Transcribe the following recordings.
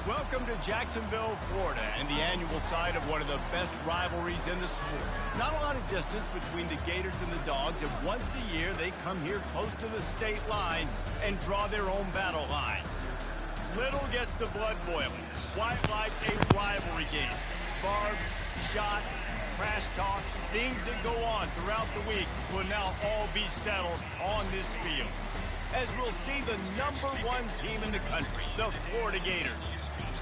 Welcome to Jacksonville, Florida, and the annual site of one of the best rivalries in the sport. Not a lot of distance between the Gators and the Dogs, and once a year they come here close to the state line and draw their own battle lines. Little gets the blood boiling. Quite like a rivalry game. Barbs, shots, trash talk, things that go on throughout the week will now all be settled on this field. As we'll see the #1 team in the country, the Florida Gators,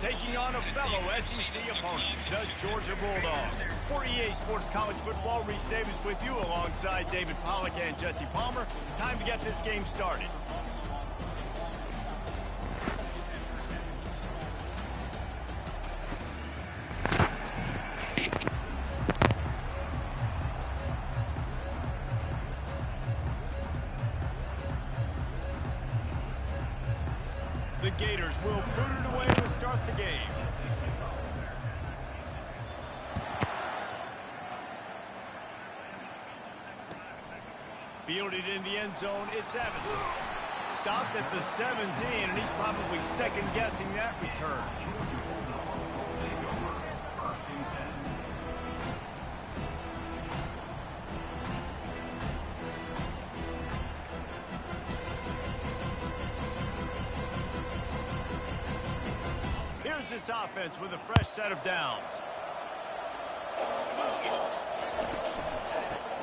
taking on a fellow SEC opponent, the Georgia Bulldogs. For EA Sports College Football, Reese Davis with you alongside David Pollack and Jesse Palmer. Time to get this game started. The Gators will boot it away to start the game. Fielded in the end zone, it's Evans. Stopped at the 17, and he's probably second-guessing that return. This offense with a fresh set of downs.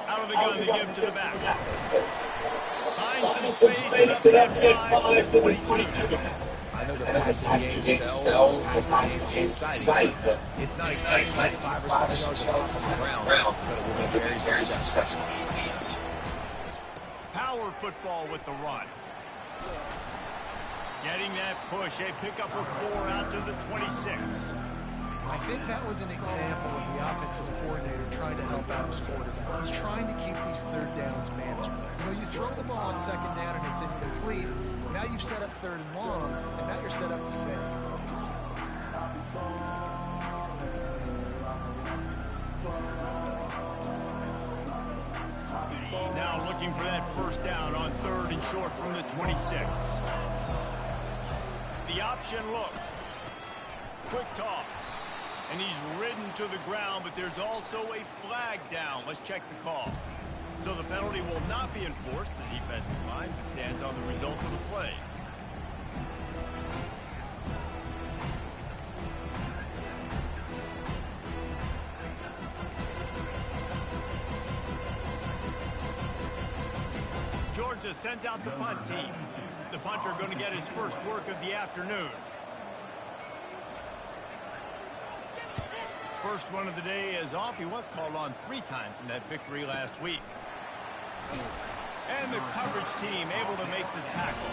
Out of the gun to give to the back. Finds some space and up to get 5 to 22. I know the passing game sells, the passing game is exciting, but it's not exciting like 5 or 6 yards on the ground, but it will be very successful. Power football with the run. Getting that push, a pickup of 4 out to the 26. I think that was an example of the offensive coordinator trying to help out his quarterback. He's trying to keep these third downs manageable. You know, you throw the ball on second down and it's incomplete. Now you've set up third and long, and now you're set up to fail. Now looking for that first down on 3rd and short from the 26. The option look. Quick toss. And he's ridden to the ground, but there's also a flag down. Let's check the call. So the penalty will not be enforced. The defense declines and stands on the result of the play. Georgia sends out the punt team. The punter going to get his first work of the afternoon. First one of the day is off. He was called on 3 times in that victory last week. And the coverage team able to make the tackle.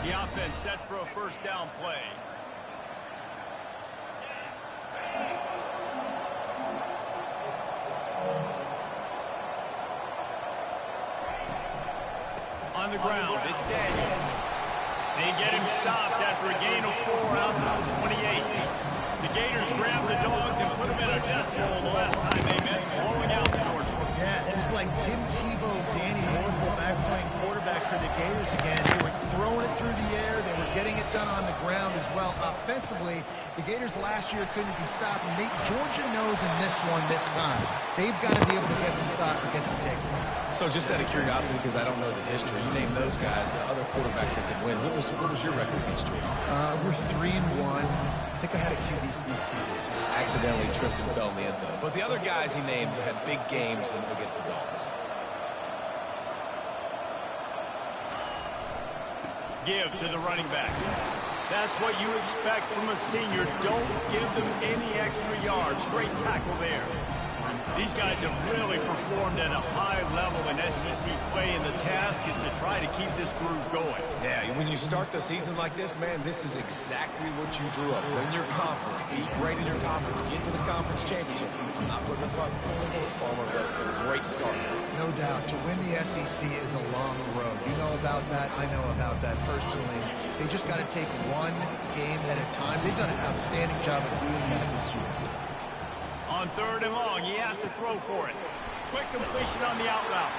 The offense set for a first down play. On the ground, it's Daniels. They get him stopped after a gain of 4 out to the 28. The Gators grabbed the Dogs and put them in a death bowl the last time they met, blowing out Georgia. Yeah, it was like Tim Tebow, Danny Morphle back playing quarterback for the Gators again. They were throwing it through the air. They were getting it done on the ground as well. Offensively, the Gators last year couldn't be stopped. And Georgia knows in this one this time. They've got to be able to get some stops and get some takeaways. So just out of curiosity, because I don't know the history, you name those guys, the other quarterbacks that could win. What was your record against Georgia? We're 3-1. I think I had a QB sneak too. Accidentally tripped and fell in the end zone. But the other guys he named had big games against the Dogs. Give to the running back. That's what you expect from a senior. Don't give them any extra yards. Great tackle there. These guys have really performed at a high level in SEC play, and the task is to try to keep this groove going. Yeah, when you start the season like this, man, this is exactly what you drew up. Win your conference, be great in your conference, get to the conference championship. I'm not putting the cart before the horse, Palmer, but a great start. No doubt. To win the SEC is a long road. You know about that. I know about that personally. They just got to take one game at a time. They've done an outstanding job of doing that this year. On on 3rd and long. He has to throw for it. Quick completion on the out route.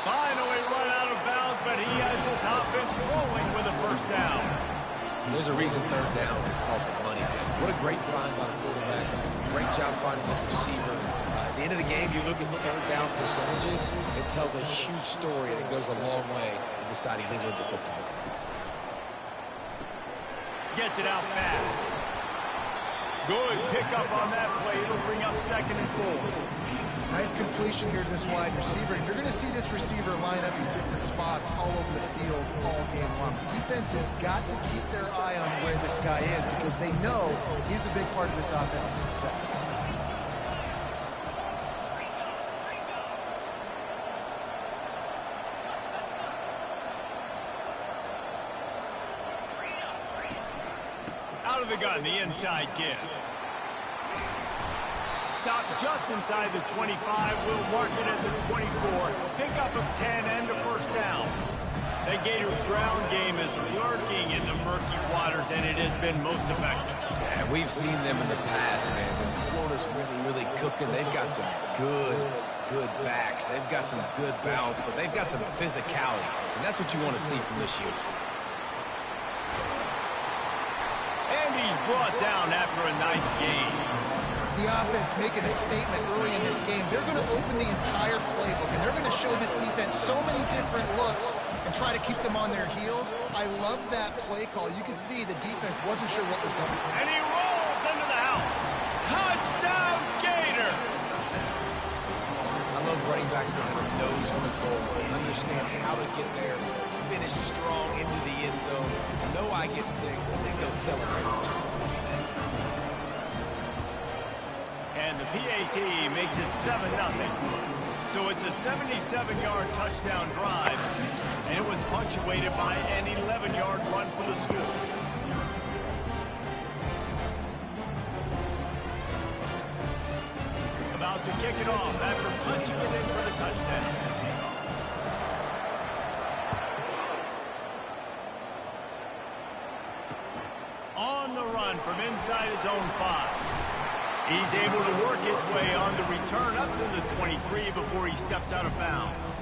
Finally run out of bounds, but he has this offense rolling with a 1st down. There's a reason 3rd down is called the money down. What a great find by the quarterback. Great job finding this receiver. At the end of the game, you look at 3rd down percentages, it tells a huge story, and it goes a long way in deciding who wins a football game. Gets it out fast. Good pickup on that play. It'll bring up 2nd and 4. Nice completion here to this wide receiver. You're going to see this receiver line up in different spots all over the field all game long. Defense has got to keep their eye on where this guy is because they know he's a big part of this offense's success. Out of the gun, the inside give. Stop just inside the 25. We'll mark it at the 24. Pickup of 10 and a 1st down. The Gators' ground game is lurking in the murky waters, and it has been most effective. Yeah, we've seen them in the past, man. When Florida's really cooking, they've got some good backs. They've got some good balance, but they've got some physicality, and that's what you want to see from this unit. And he's brought down after a nice gain. The offense making a statement early in this game. They're going to open the entire playbook, and they're going to show this defense so many different looks and try to keep them on their heels. I love that play call. You can see the defense wasn't sure what was coming. And he rolls into the house. Touchdown, Gators! I love running backs that have a nose for the goal, understand how to get there, finish strong into the end zone, know I get 6, and then go celebrate. And the PAT makes it 7-0. So it's a 77-yard touchdown drive, and it was punctuated by an 11-yard run for the school. About to kick it off after punching it in for the touchdown. On the run from inside his own 5. He's able to work his way on the return up to the 23 before he steps out of bounds.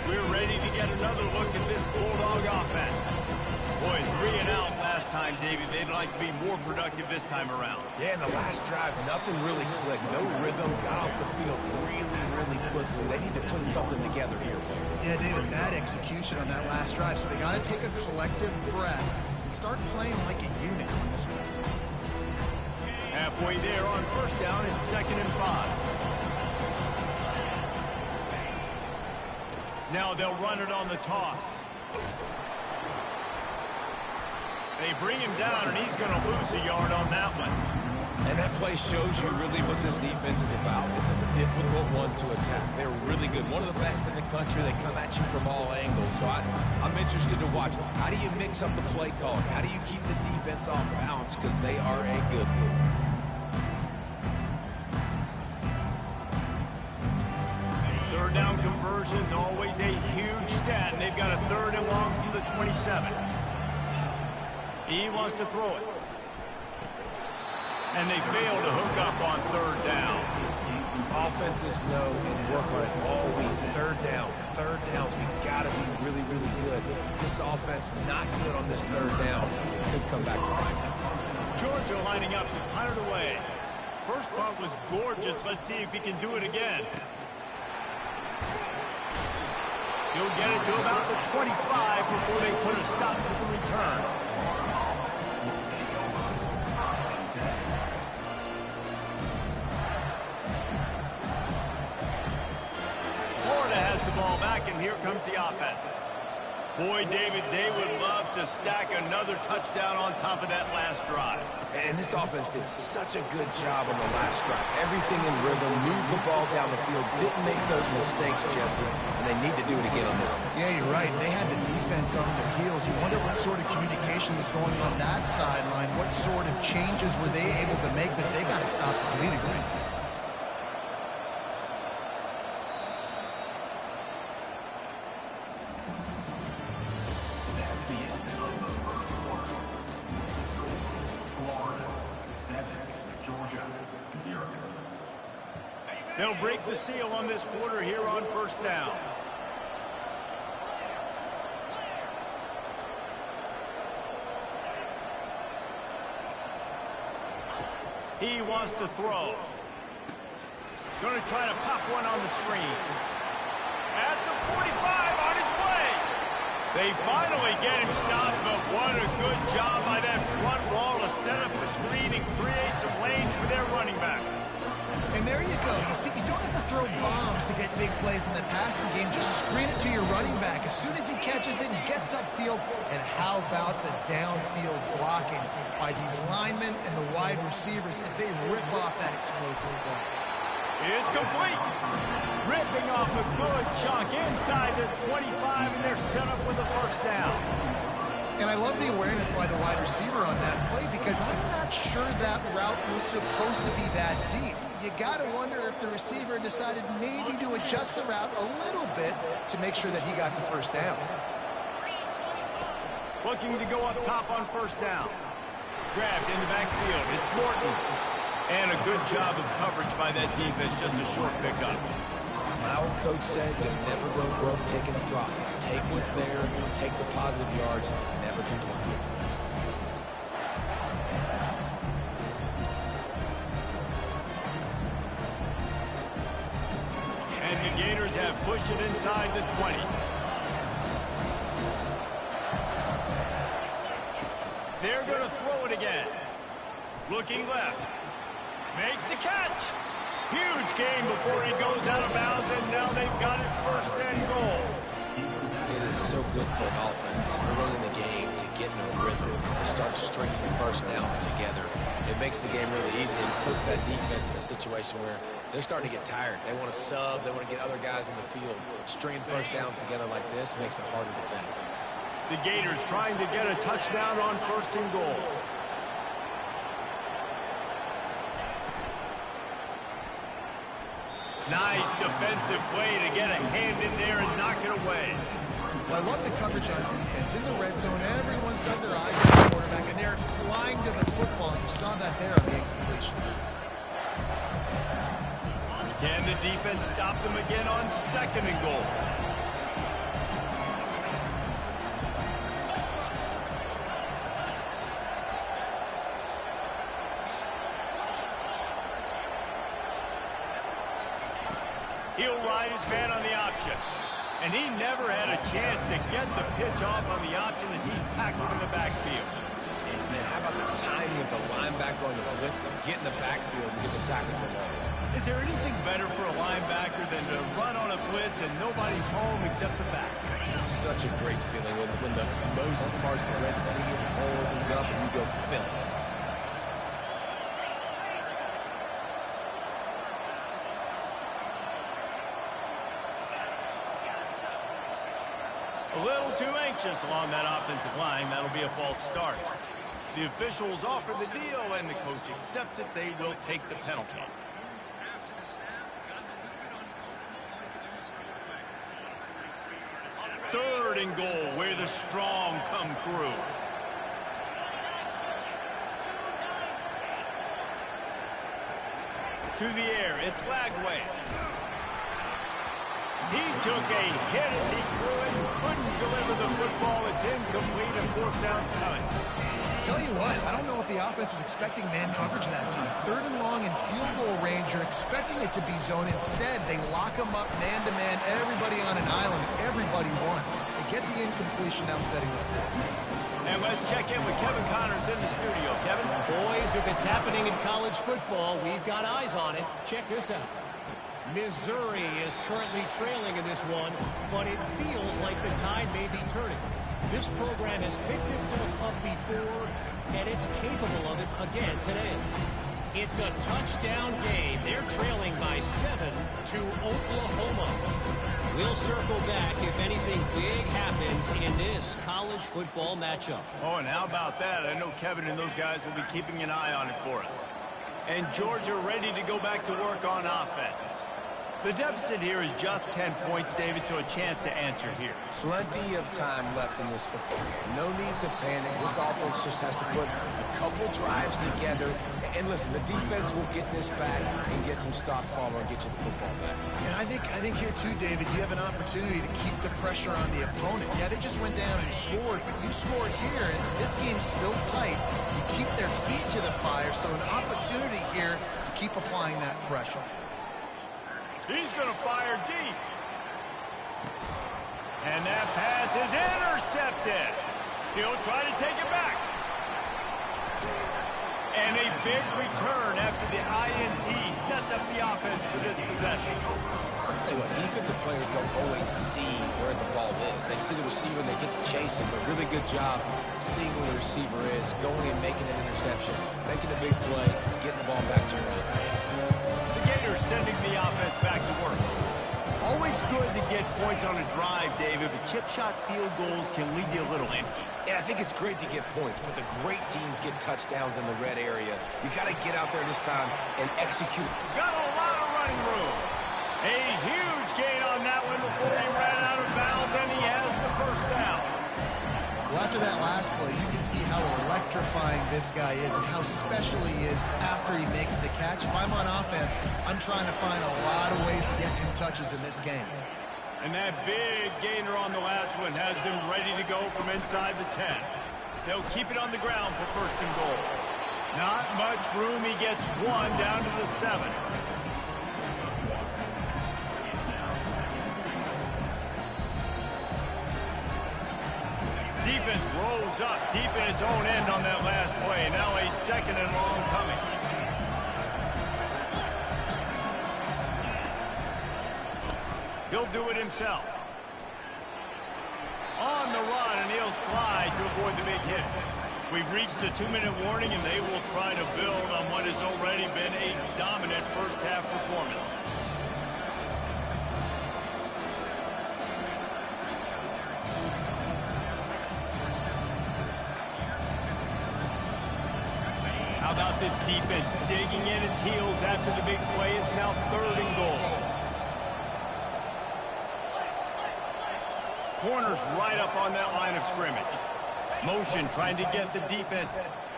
We're ready to get another look at this Bulldog offense. Boy, 3 and out last time, Davey. They'd like to be more productive this time around. Yeah, in the last drive, nothing really clicked. No rhythm, got off the field really quickly. They need to put something together here. Yeah, David, bad execution on that last drive, so they got to take a collective breath and start playing like a unit on this one. Halfway there on 1st down, it's 2nd and 5. Now they'll run it on the toss. They bring him down, and he's going to lose a yard on that one. And that play shows you really what this defense is about. It's a difficult one to attack. They're really good. One of the best in the country. They come at you from all angles. So I'm interested to watch. How do you mix up the play calling? How do you keep the defense off balance? Because they are a good one. Third down conversion's always a huge stat, and they've got a 3rd and long from the 27. He wants to throw it. And they fail to hook up on 3rd down. Offenses know and work on it all week. Third downs. We've got to be really good. This offense not good on this 3rd down. It could come back to bite them. Georgia lining up to punt it away. First punt was gorgeous. Let's see if he can do it again. He'll get it to about the 25 before they put a stop to the return. Florida has the ball back, and here comes the offense. Boy, David, they would love to stack another touchdown on top of that last drive. And this offense did such a good job on the last drive. Everything in rhythm, moved the ball down the field, didn't make those mistakes, Jesse, and they need to do it again on this one. Yeah, you're right. They had the defense on their heels. You wonder what sort of communication was going on that sideline. What sort of changes were they able to make, because they got to stop the bleeding. They'll break the seal on this quarter here on first down. He wants to throw. Going to try to pop one on the screen. At the 45, on his way. They finally get him stopped, but what a good job by that front wall to set up the screen and create some lanes for their running back. And there you go. You see, you don't have to throw bombs to get big plays in the passing game. Just screen it to your running back. As soon as he catches it, he gets upfield. And how about the downfield blocking by these linemen and the wide receivers as they rip off that explosive ball. It's complete. Ripping off a good chunk inside the 25, and they're set up with a first down. And I love the awareness by the wide receiver on that play because I'm not sure that route was supposed to be that deep. You got to wonder if the receiver decided maybe to adjust the route a little bit to make sure that he got the first down. Looking to go up top on first down. Grabbed in the backfield. It's Morton. And a good job of coverage by that defense. Just a short pickup. My old coach said you'll never go broke taking a profit. Take what's there, take the positive yards, and never complain. And the Gators have pushed it inside the 20. They're going to throw it again. Looking left. Makes the catch. Huge gain before he goes out of bounds, and now they've got it first and goal. It is so good for an offense early in the game to get in a rhythm, to start stringing first downs together. It makes the game really easy and puts that defense in a situation where they're starting to get tired. They want to sub. They want to get other guys in the field. Stringing first downs together like this makes it hard to defend. The Gators trying to get a touchdown on first and goal. Nice defensive play to get a hand in there and knock it away. Well, I love the coverage on defense. In the red zone, everyone's got their eyes on the quarterback, and they're flying to the football. You saw that there on the incompletion. Can the defense stop them again on second and goal? He'll ride his man on the option. And he never had a chance to get the pitch off on the option as he's tackled in the backfield. Man, how about the timing of the linebacker on the blitz to get in the backfield and get the tackle for loss? Is there anything better for a linebacker than to run on a blitz and nobody's home except the back? Such a great feeling when the Moses parts the Red Sea and the hole opens up and you go fill it. A little too anxious along that offensive line. That'll be a false start. The officials offer the deal, and the coach accepts it. They will take the penalty. Third and goal, where the strong come through. To the air, it's Lagway. He took a hit as he threw it and couldn't deliver the football. It's incomplete and fourth down's coming. Tell you what, I don't know if the offense was expecting man coverage that time. Third and long in field goal range, you're expecting it to be zone. Instead, they lock them up man-to-man, everybody on an island, everybody won. They get the incompletion, now setting up for it. And let's check in with Kevin Connors in the studio. Kevin? Boys, if it's happening in college football, we've got eyes on it. Check this out. Missouri is currently trailing in this one, but it feels like the tide may be turning. This program has picked itself up before, and it's capable of it again today. It's a touchdown game. They're trailing by 7 to Oklahoma. We'll circle back if anything big happens in this college football matchup. Oh, and how about that? I know Kevin and those guys will be keeping an eye on it for us. And Georgia ready to go back to work on offense. The deficit here is just 10 points, David, so a chance to answer here. Plenty of time left in this football game. No need to panic. This offense just has to put a couple drives together And listen, the defense will get this back and get some stops follow and get you the football back. And I think here too, David, you have an opportunity to keep the pressure on the opponent. Yeah, they just went down and scored, but you scored here, and this game's still tight. You keep their feet to the fire, so an opportunity here to keep applying that pressure. He's going to fire deep. And that pass is intercepted. He'll try to take it back. And a big return after the INT sets up the offense for this possession. I'll tell you what, defensive players don't always see where the ball is. They see the receiver and they get to chase him, but really good job seeing where the receiver is, going and making an interception, making a big play, getting the ball back to your offense. The Gators sending the offense back to work. Always good to get points on a drive, David, but chip shot field goals can leave you a little empty. And I think it's great to get points, but the great teams get touchdowns in the red area. You got to get out there this time and execute. Got a lot of running room. A huge gain on that one before he ran out of bounds, and he has the first down. Well, after that last play, you can see how electrifying this guy is and how special he is after he makes the catch. If I'm on offense, I'm trying to find a lot of ways to get him touches in this game. And that big gainer on the last one has him ready to go from inside the 10. They'll keep it on the ground for first and goal. Not much room. He gets one down to the 7. Defense rolls up deep in its own end on that last play. Now a second and long coming. He'll do it himself. On the run, and he'll slide to avoid the big hit. We've reached the 2-minute warning, and they will try to build on what has already been a dominant first-half performance. How about this defense digging in its heels after the big play? It's now 3rd and goal. Corner's right up on that line of scrimmage. Motion trying to get the defense.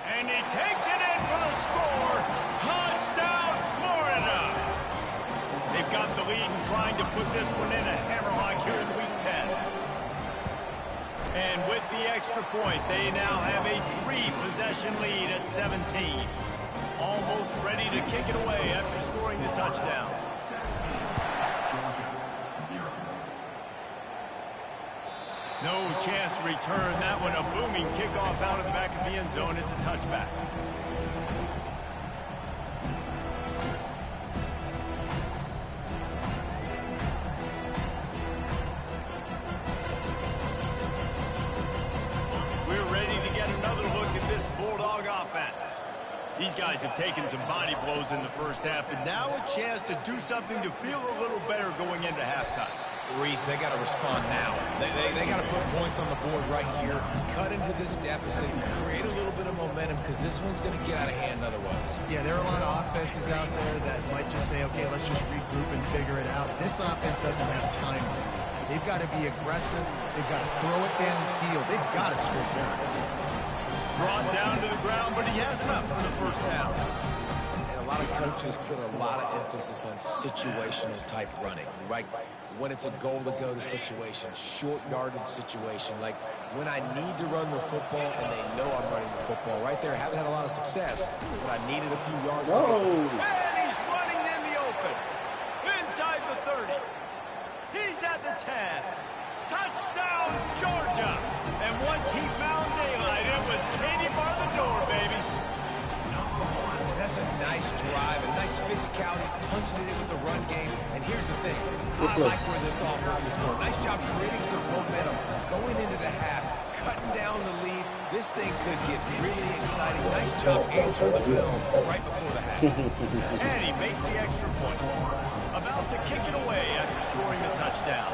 And he takes it in for the score. Touchdown, Florida! They've got the lead and trying to put this one in a hammerlock here in week 10. And with the extra point, they now have a 3-possession lead at 17. Almost ready to kick it away after scoring the touchdown. No chance to return that one. A booming kickoff out of the back of the end zone. It's a touchback. We're ready to get another look at this Bulldog offense. These guys have taken some body blows in the first half, but now a chance to do something to feel a little better going into halftime. Reese, they got to respond now. They got to put points on the board right here, cut into this deficit, create a little bit of momentum, because this one's going to get out of hand otherwise. Yeah, there are a lot of offenses out there that might just say, okay, let's just regroup and figure it out. This offense doesn't have time. They've got to be aggressive. They've got to throw it downfield. They've got to score points. Brought down to the ground, but he has enough for the first down. And a lot of coaches put a lot of emphasis on situational type running, right? When it's a goal to go to situation, short yardage situation, like when I need to run the football and they know I'm running the football. Right there, haven't had a lot of success, but I needed a few yards to get And he's running in the open. Inside the 30. He's at the 10. Touchdown, Georgia. And once he found daylight, it was Katie bar the door, baby. And that's a nice drive, a nice physicality, punching it in with the run game. And here's the thing, I like where this offense is going. Nice job creating some momentum, going into the half, cutting down the lead. This thing could get really exciting. Nice job answering the bell right before the half. And he makes the extra point. About to kick it away after scoring the touchdown.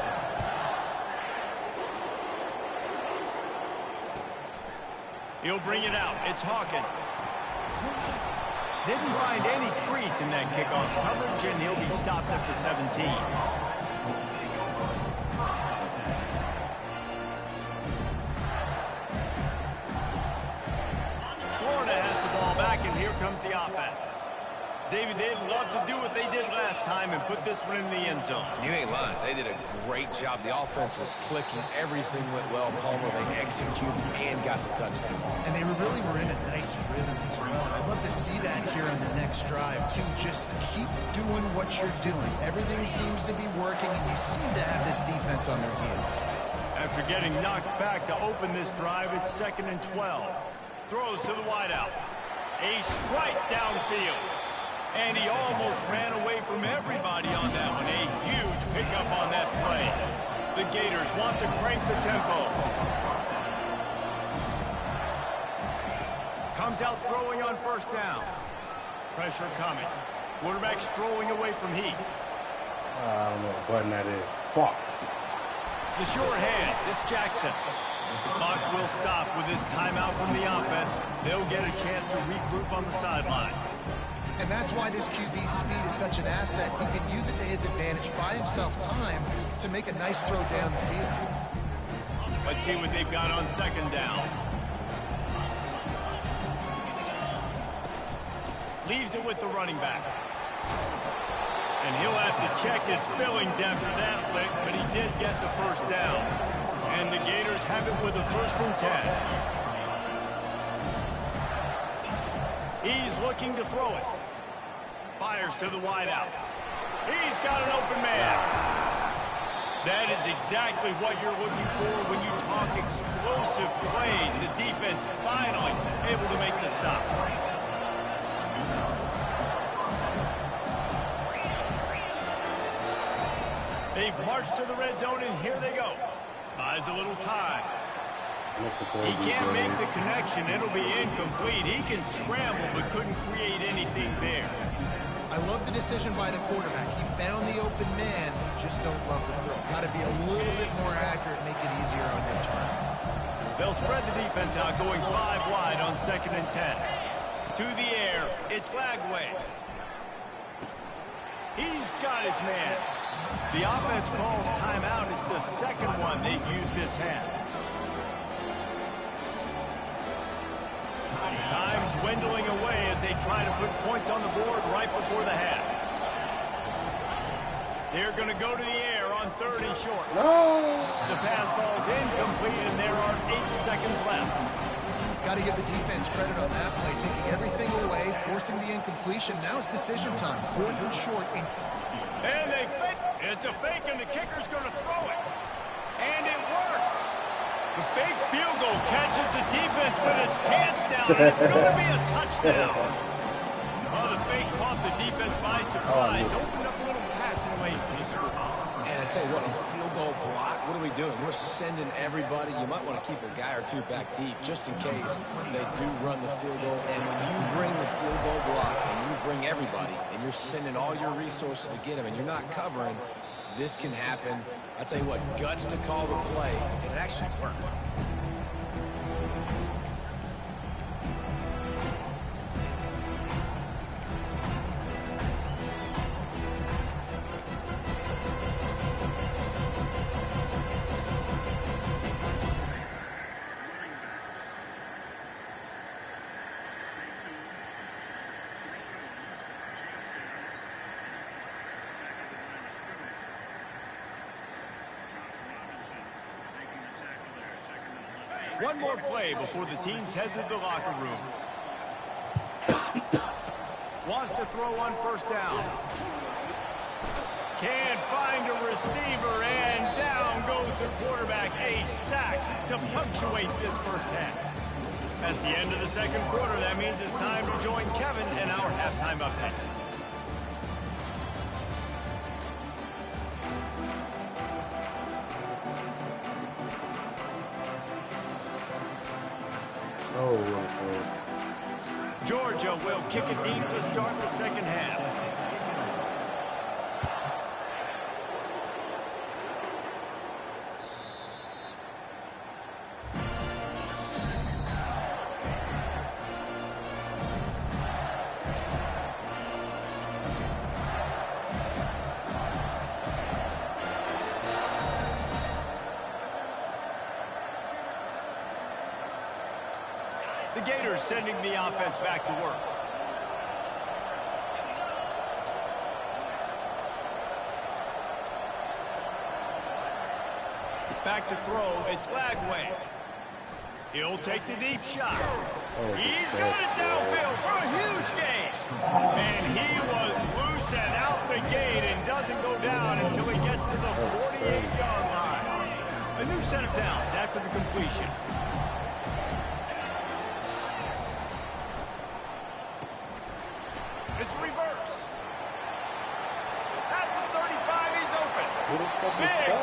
He'll bring it out. It's Hawkins. Didn't find any crease in that kickoff coverage, and he'll be stopped at the 17. Florida has the ball back, and here comes the offense. David, they'd love to do what they did last time and put this one in the end zone. You ain't lying. They did a great job. The offense was clicking. Everything went well. Palmer, they executed and got the touchdown. And they really were in a nice rhythm as well. And I'd love to see that here on the next drive, too. Just keep doing what you're doing. Everything seems to be working, and you seem to have this defense on their heels. After getting knocked back to open this drive, it's 2nd and 12. Throws to the wideout. A strike downfield. And he almost ran away from everybody on that one. A huge pickup on that play. The Gators want to crank the tempo. Comes out throwing on 1st down. Pressure coming. Quarterback strolling away from heat. I don't know what button that is. Fuck. The sure hands. It's Jackson. The clock will stop with this timeout from the offense. They'll get a chance to regroup on the sideline. And that's why this QB's speed is such an asset. He can use it to his advantage, buy himself time to make a nice throw down the field. Let's see what they've got on 2nd down. Leaves it with the running back. And he'll have to check his fillings after that lick, but he did get the 1st down. And the Gators have it with a 1st and 10. He's looking to throw it. Fires to the wideout. He's got an open man. That is exactly what you're looking for when you talk explosive plays. The defense finally able to make the stop. They've marched to the red zone, and here they go. Buys a little time. He can't make the connection. It'll be incomplete. He can scramble, but couldn't create anything there. I love the decision by the quarterback. He found the open man, just don't love the throw. Got to be a little bit more accurate, make it easier on their turn. They'll spread the defense out, going 5 wide on 2nd and 10. To the air, it's Lagway. He's got his man. The offense calls timeout. It's the 2nd one they've used this half. Time dwindling away as they try to put points on the board right before the half. They're going to go to the air on 3rd and short. No! The pass falls incomplete, and there are 8 seconds left. Got to give the defense credit on that play, taking everything away, forcing the incompletion. Now it's decision time. 4th and short. And they fake. It's a fake, and the kicker's going to throw it. And it works. The fake field goal catches the defense with its pants down, and it's going to be a touchdown. Oh, the fake caught the defense by surprise. Opened up a little passing lane for the school. And I tell you what, in field goal block, what are we doing? We're sending everybody. You might want to keep a guy or two back deep just in case they do run the field goal. And when you bring the field goal block and you bring everybody and you're sending all your resources to get them and you're not covering, this can happen. I tell you what, guts to call the play, and it actually worked. One more play before the teams head to the locker rooms. Wants to throw on 1st down. Can't find a receiver, and down goes the quarterback. A sack to punctuate this 1st half. That's the end of the 2nd quarter. That means it's time to join Kevin in our halftime update. Georgia will kick it deep to start the 2nd half. The Gators sending the offense back to work. Back to throw. It's Lagway. He'll take the deep shot. He's got it downfield for a huge gain. And he was loose and out the gate and doesn't go down until he gets to the 48-yard line. A new set of downs after the completion. It's reverse. At the 35, he's open.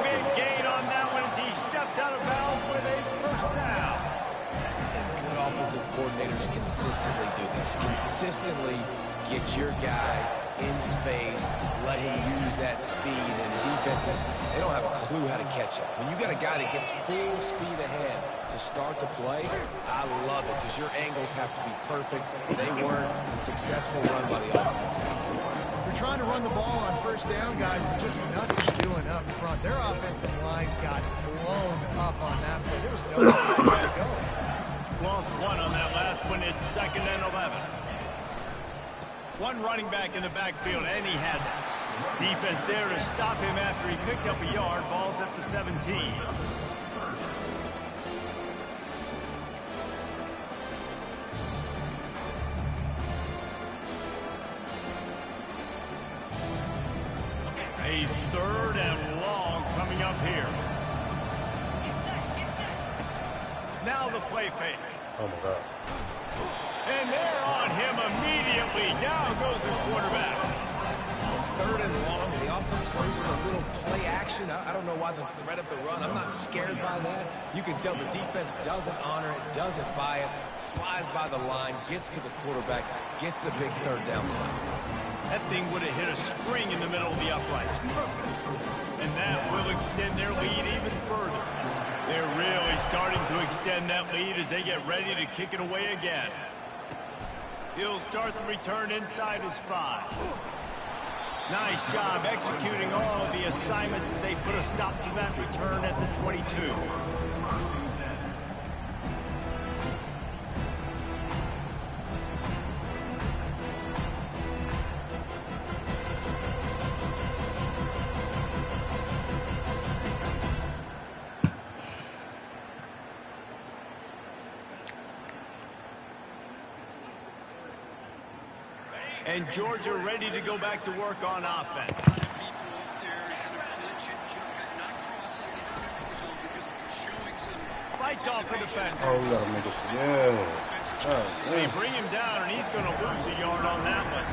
Big gain on that one as he steps out of bounds with a first down. Good offensive coordinators consistently do this. Consistently get your guy in space, let him use that speed, and defenses, they don't have a clue how to catch him. When you got a guy that gets full speed ahead to start the play, I love it because your angles have to be perfect. They weren't a successful run by the offense. We're trying to run the ball on first down, guys, but just nothing doing up front. Their offensive line got blown up on that play. There was no way to go. Lost one on that last one. It's 2nd and 11. One running back in the backfield, and he has it. Defense there to stop him after he picked up a yard. Ball's at the 17. A 3rd and long coming up here. Now the play fake. Oh, my God. And they're on him immediately. Down goes the quarterback. 3rd and long. The offense goes with a little play action. I don't know why the threat of the run. I'm not scared by that. You can tell the defense doesn't honor it, doesn't buy it, flies by the line, gets to the quarterback, gets the big 3rd down stop. That thing would have hit a string in the middle of the uprights. Perfect. And that will extend their lead even further. They're really starting to extend that lead as they get ready to kick it away again. He'll start the return inside his 5. Nice job executing all of the assignments as they put a stop to that return at the 22. And Georgia ready to go back to work on offense. Fights off a defender. Oh, we gotta make it. Yeah. They bring him down, and he's going to lose a yard on that one.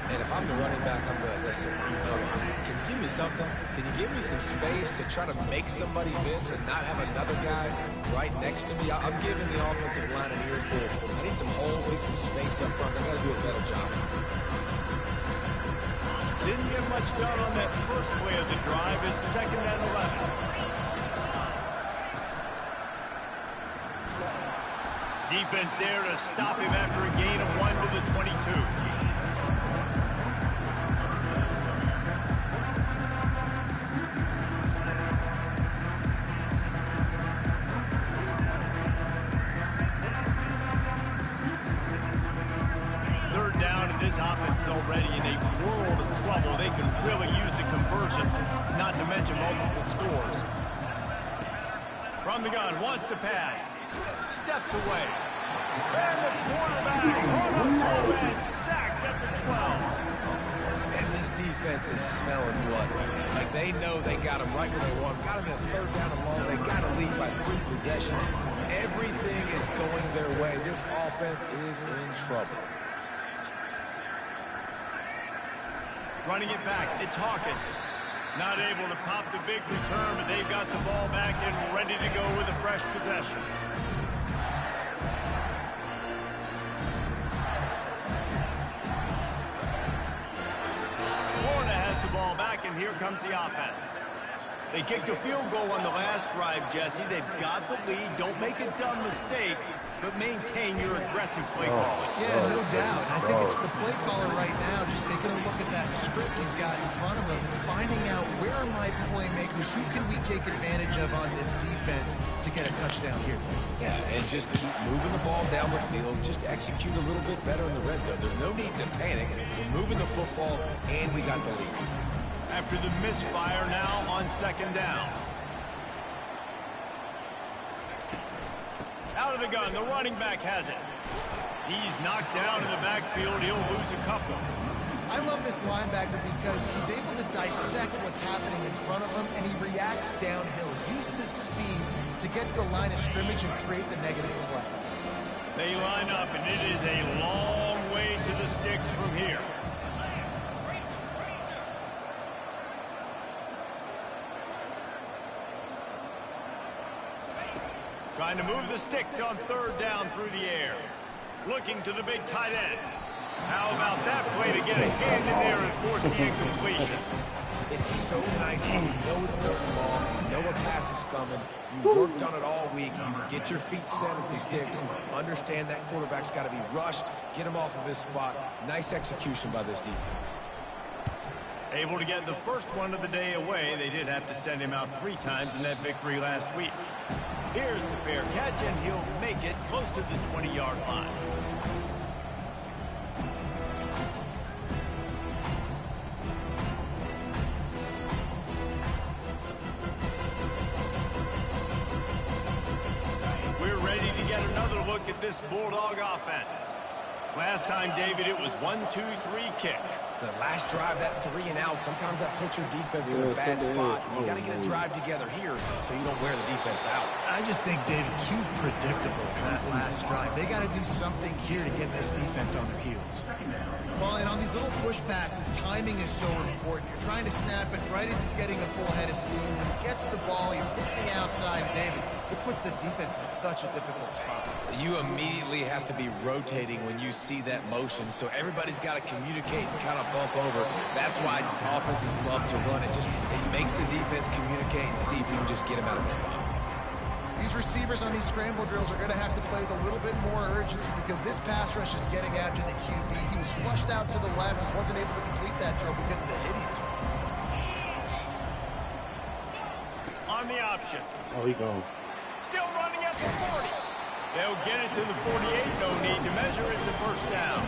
And if I'm the running back, I'm going to listen. Can you give me something? Can you give me some space to try to make somebody miss and not have another guy right next to me? I'm giving the offensive line an earful. I need some holes, I need some space up front. They got to do a better job. Didn't get much done on that first play of the drive. It's 2nd and 11. Defense there to stop him after a gain of 1 to the 22. This offense is already in a world of trouble. They can really use a conversion, not to mention multiple scores. From the gun, wants to pass. Steps away. And the quarterback run up to and sacked at the 12. And this defense is smelling blood right now. Like they know they got him right where they want him. Got him in a 3rd down and long. They got to lead by 3 possessions. Everything is going their way. This offense is in trouble. Running it back, it's Hawkins. Not able to pop the big return, but they've got the ball back and ready to go with a fresh possession. Florida has the ball back, and here comes the offense. They kicked a field goal on the last drive, Jesse. They've got the lead. Don't make a dumb mistake, but maintain your aggressive play calling. Yeah, no doubt. I think it's the play caller right now just taking a look at that script he's got in front of him and finding out where are my playmakers, who can we take advantage of on this defense to get a touchdown here. Yeah, and just keep moving the ball down the field. Just execute a little bit better in the red zone. There's no need to panic. We're moving the football, and we got the lead. After the misfire now on 2nd down. Out of the gun, the running back has it. He's knocked down in the backfield. He'll lose a couple. I love this linebacker because he's able to dissect what's happening in front of him, and he reacts downhill, uses his speed to get to the line of scrimmage and create the negative play. They line up, and it is a long way to the sticks from here. Trying to move the sticks on third down through the air. Looking to the big tight end. How about that play to get a hand in there and force the incompletion? It's so nice when you know it's third and long, you know a pass is coming, you worked on it all week, you get your feet set at the sticks, understand that quarterback's got to be rushed, get him off of his spot. Nice execution by this defense. Able to get the first one of the day away. They did have to send him out 3 times in that victory last week. Here's the fair catch, and he'll make it close to the 20-yard line. We're ready to get another look at this Bulldog offense. Last time, David, it was 1-2-3 kick. The last drive, that 3 and out, sometimes that puts your defense in a bad spot. You got to get a drive together here so you don't wear the defense out. I just think, David, too predictable that last drive. They got to do something here to get this defense on their heels. Well, and on these little push passes, timing is so important. You're trying to snap it right as he's getting a full head of steam. When he gets the ball, he's hitting the outside, David. It puts the defense in such a difficult spot. You immediately have to be rotating when you see that motion, so everybody's got to communicate and kind of bump over. That's why offenses love to run it. It makes the defense communicate and see if you can just get him out of the spot. These receivers on these scramble drills are going to have to play with a little bit more urgency because this pass rush is getting after the QB. He was flushed out to the left and wasn't able to complete that throw because of the hit he took. On the option. Oh, he gone. Still running at the 40. They'll get it to the 48. No need to measure. It's a first down.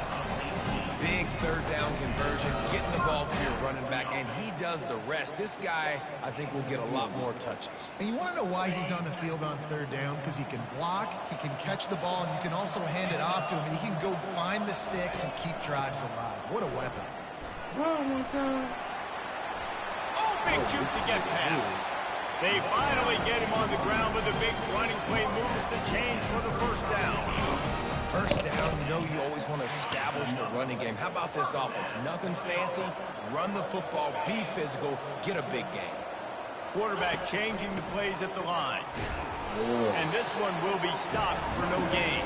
Big third down conversion, getting the ball to your running back, and he does the rest. This guy, I think, will get a lot more touches. And you want to know why he's on the field on third down? Because he can block, he can catch the ball, and you can also hand it off to him. And he can go find the sticks and keep drives alive. What a weapon. Oh, my God. Oh, big juke to get past. They finally get him on the ground with a big running play moves to change for the first down. First down, you know you always want to establish the running game. How about this offense? Nothing fancy. Run the football, be physical, get a big gain. Quarterback changing the plays at the line. And this one will be stopped for no gain.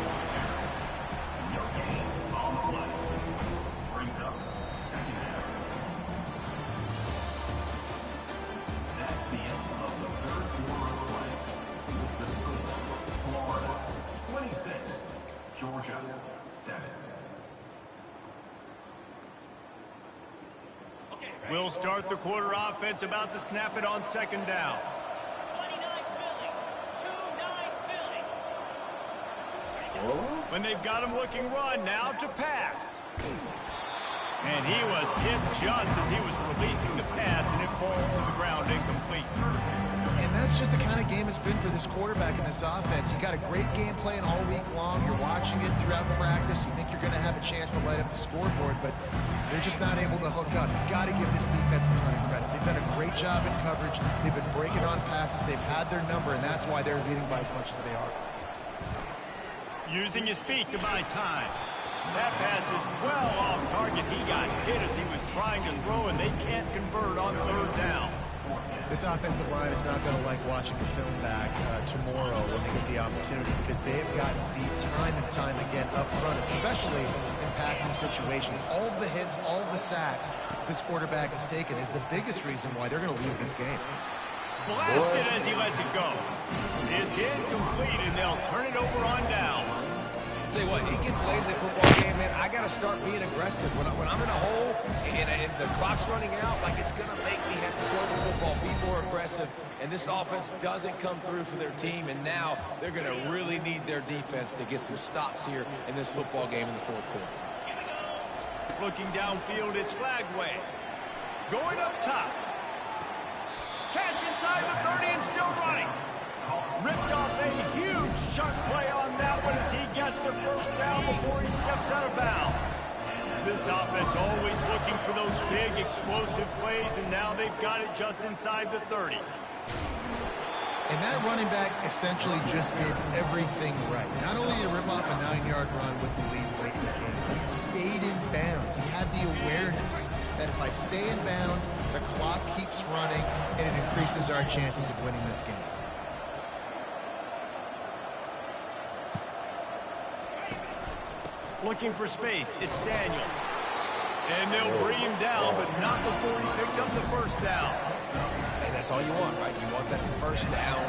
Georgia, 7. We'll start the quarter offense, about to snap it on second down. 29 Philly. When they've got him looking run, now to pass. And he was hit just as he was releasing the pass, and it falls to the ground incomplete. And that's just the kind of game it's been for this quarterback in this offense. You got a great game plan all week long. You're watching it throughout practice. You think you're going to have a chance to light up the scoreboard, but they're just not able to hook up. You've got to give this defense a ton of credit. They've done a great job in coverage. They've been breaking on passes. They've had their number, and that's why they're leading by as much as they are. Using his feet to buy time. That pass is well off target. He got hit as he was trying to throw, and they can't convert on third down. This offensive line is not going to like watching the film back tomorrow when they get the opportunity because they've gotten beat time and time again up front, especially in passing situations. All of the hits, all of the sacks this quarterback has taken is the biggest reason why they're going to lose this game. Blasted as he lets it go. It's incomplete, and they'll turn it over on downs. Tell you what, it gets late in the football game, man. I got to start being aggressive. When I'm in a hole and the clock's running out, like it's going to make me have to throw the football, be more aggressive. And this offense doesn't come through for their team, and now they're going to really need their defense to get some stops here in this football game in the fourth quarter. Looking downfield, it's Flagway. Going up top. Catch inside the 30 and still running. Ripped off a huge sharp play on that one as he gets the first down before he steps out of bounds. This offense always looking for those big, explosive plays, and now they've got it just inside the 30. And that running back essentially just did everything right. Not only did he rip off a 9-yard run with the lead late in the game, but he stayed in bounds. He had the awareness that if I stay in bounds, the clock keeps running, and it increases our chances of winning this game. Looking for space, it's Daniels. And they'll bring him down, but not before he picks up the first down. And that's all you want, right? You want that first down.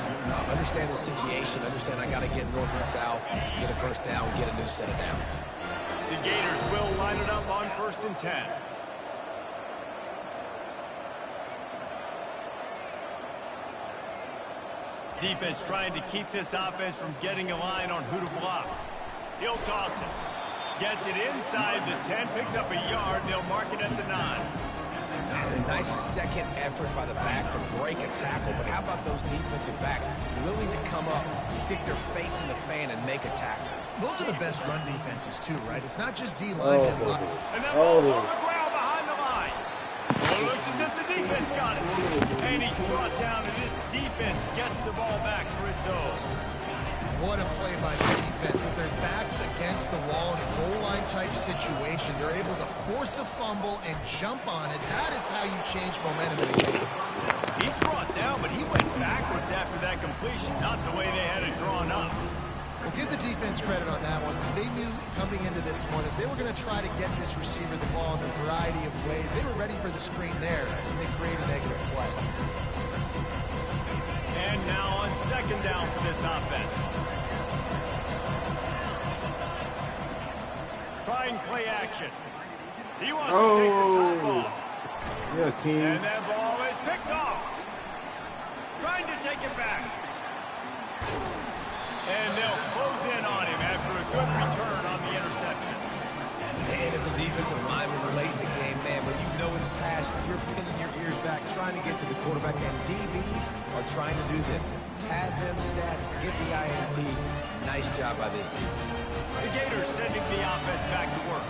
Understand the situation. Understand I got to get north and south, get a first down, get a new set of downs. The Gators will line it up on 1st and 10. Defense trying to keep this offense from getting a line on who to block. He'll toss it. Gets it inside the 10, picks up a yard. They'll mark it at the 9. And a nice second effort by the back to break a tackle. But how about those defensive backs willing to come up, stick their face in the fan, and make a tackle? Those are the best run defenses, too, right? It's not just D-line. And that ball's on the ground behind the line. Well, it looks as if the defense got it. And he's brought down, and this defense gets the ball back for its own. What a play by the defense. With their backs against the wall in a goal line type situation, they're able to force a fumble and jump on it. That is how you change momentum in a game. He's brought down, but he went backwards after that completion, not the way they had it drawn up. Well, give the defense credit on that one, because they knew coming into this one, if they were going to try to get this receiver the ball in a variety of ways, they were ready for the screen there, and they create a negative play. And now on 2nd down for this offense. Trying play action. He wants to take the top off. Yeah, team. And that ball is picked off. Trying to take it back. And they'll close in on him after a good return on the interception. And as a defensive lineman late in the game, man, when you know it's past, you're pinning your ears back, trying to get to the quarterback, and DBs are trying to do this. Pad them stats, get the INT. Nice job by this team. The Gators sending the offense back to work.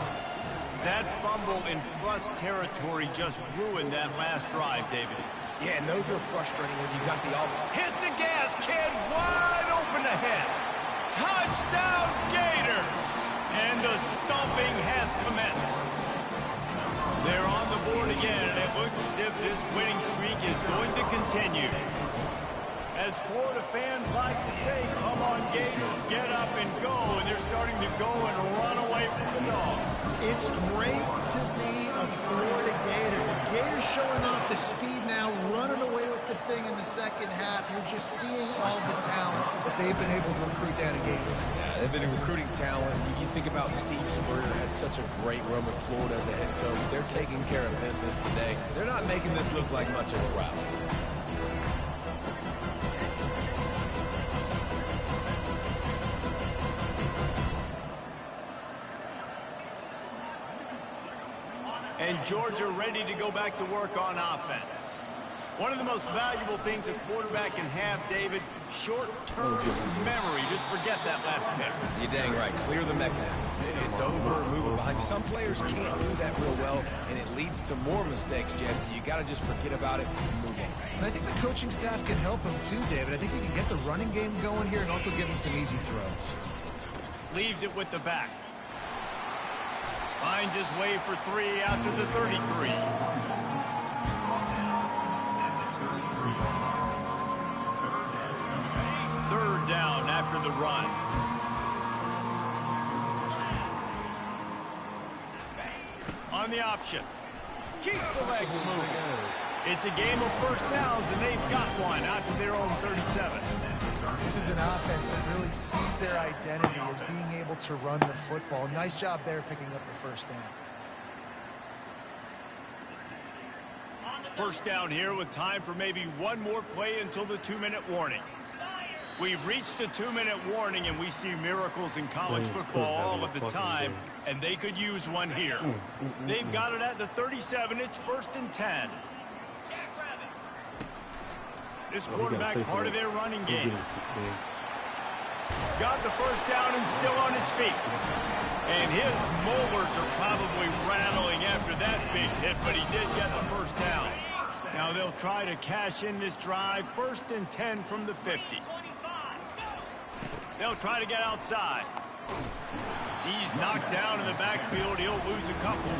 That fumble in plus territory just ruined that last drive, David. Yeah, and those are frustrating when you got the all. Hit the gas, kid. Wide open ahead. Touchdown, Gators. And the stomping has commenced. They're on the board again, and it looks as if this winning streak is going to continue. As Florida fans like to say, come on, Gators, get up and go. And they're starting to go and run away from the Dogs. It's great to be a Florida Gator. The Gators showing off the speed now, running away with this thing in the second half. You're just seeing all the talent that they've been able to recruit down in Gainesville. Yeah, they've been recruiting talent. You think about Steve Spurrier, had such a great run with Florida as a head coach. They're taking care of business today. They're not making this look like much of a rout. And Georgia ready to go back to work on offense. One of the most valuable things a quarterback can have, David, short-term memory. Just forget that last pick. You're dang right. Clear the mechanism. It's over, move it behind. Some players can't do that real well, and it leads to more mistakes, Jesse. You got to just forget about it and move on. And I think the coaching staff can help him too, David. I think he can get the running game going here and also give him some easy throws. Leaves it with the back. Finds his way for 3 after the 33. Third down after the run. On the option. Keeps the legs moving. It's a game of first downs, and they've got one out to their own 37. This is an offense that really sees their identity as being able to run the football. Nice job there picking up the first down. First down here with time for maybe one more play until the 2-minute warning. We've reached the 2-minute warning, and we see miracles in college football all of the time, and they could use one here. They've got it at the 37. It's 1st and 10. This quarterback part of their running game. got the first down and still on his feet. And his molars are probably rattling after that big hit, but he did get the first down. Now they'll try to cash in this drive. 1st and 10 from the 50. They'll try to get outside. He's knocked down in the backfield. He'll lose a couple.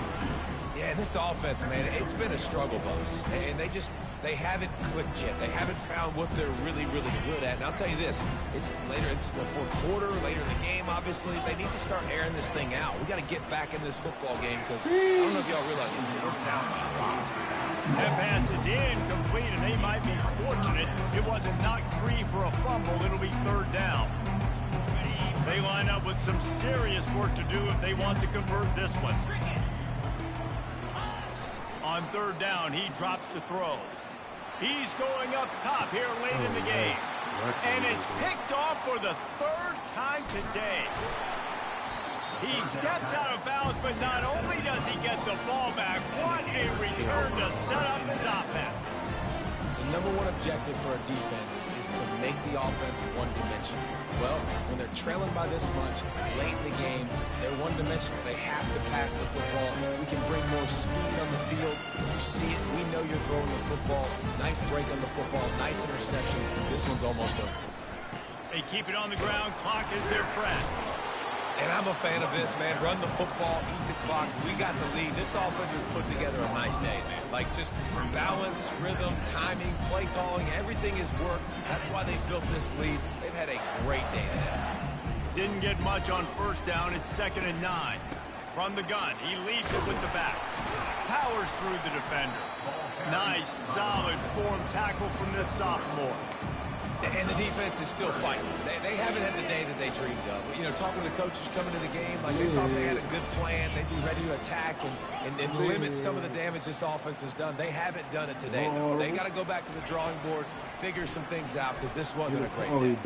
Yeah, and this offense, man, it's been a struggle bus. And they haven't clicked yet. They haven't found what they're really, really good at. And I'll tell you this, it's the fourth quarter, later in the game, obviously. They need to start airing this thing out. We got to get back in this football game because I don't know if y'all realize this, but we're down by a lot. That pass is incomplete, and they might be fortunate it wasn't knocked free for a fumble. It'll be 3rd down. They line up with some serious work to do if they want to convert this one. On 3rd down, he drops the throw. He's going up top here late in the game. And it's picked off for the 3rd time today. He steps out of bounds, but not only does he get the ball back, what a return to set up his offense. The #1 objective for a defense is to make the offense one-dimensional. Well, when they're trailing by this much, late in the game, they're one-dimensional. They have to pass the football. We can bring more speed on the field. You see it. We know you're throwing the football. Nice break on the football. Nice interception. This one's almost over. They keep it on the ground. Clock is their friend. And I'm a fan of this, man. Run the football, eat the clock. We got the lead. This offense has put together a nice day, man. Like just balance, rhythm, timing, play calling, everything has worked. That's why they built this lead. They've had a great day today. Didn't get much on 1st down. It's 2nd and 9. From the gun, he leads it with the back. Powers through the defender. Nice, solid form tackle from this sophomore. And the defense is still fighting. They haven't had the day that they dreamed of. You know, talking to the coaches coming to the game, like they thought they had a good plan. They'd be ready to attack and limit some of the damage this offense has done. They haven't done it today, though. They got to go back to the drawing board, figure some things out, because this wasn't a great day.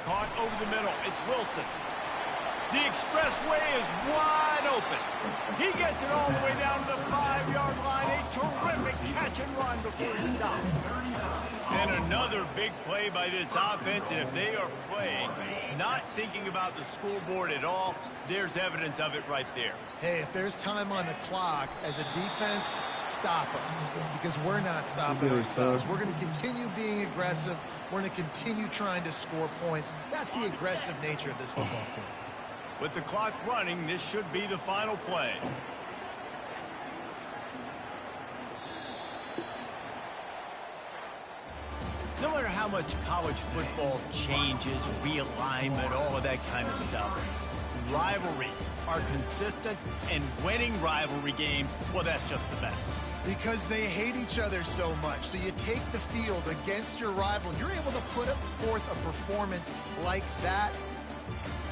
Caught over the middle. It's Wilson. The expressway is wide open. He gets it all the way down to the 5-yard line. A terrific catch and run before he stopped. And another big play by this offense. And if they are playing, not thinking about the scoreboard at all, there's evidence of it right there. Hey, if there's time on the clock, as a defense, stop us. Because we're not stopping ourselves. We're going to continue being aggressive. We're going to continue trying to score points. That's the aggressive nature of this football team. With the clock running, this should be the final play. No matter how much college football changes, realignment, all of that kind of stuff, rivalries are consistent, and winning rivalry games, well, that's just the best. Because they hate each other so much. So you take the field against your rival. You're able to put forth a performance like that.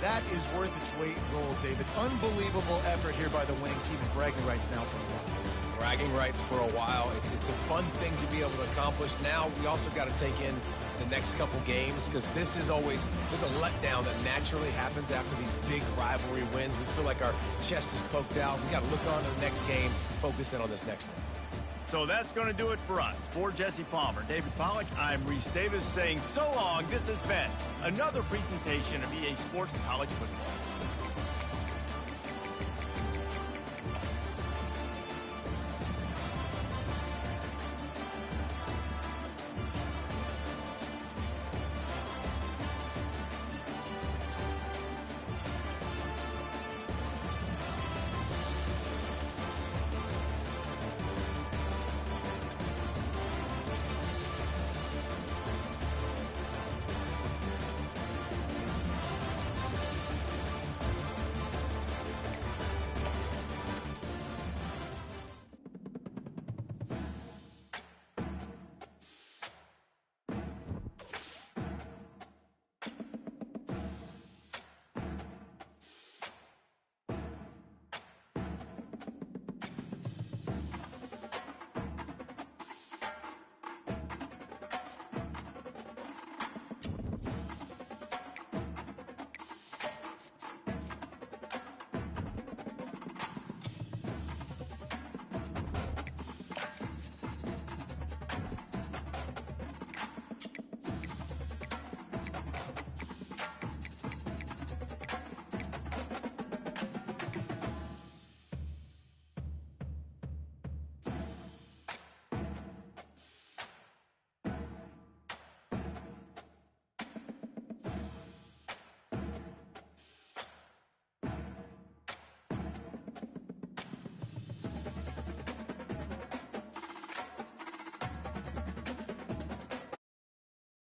That is worth its weight in gold, David. Unbelievable effort here by the winning team, and bragging rights now for a while. Bragging rights for a while. It's a fun thing to be able to accomplish. Now we also got to take in the next couple games, because this is always there's a letdown that naturally happens after these big rivalry wins. We feel like our chest is poked out. We got to look on to the next game, focus in on this next one. So that's going to do it for us. For Jesse Palmer, David Pollack, I'm Reese Davis saying so long. This has been another presentation of EA Sports College Football.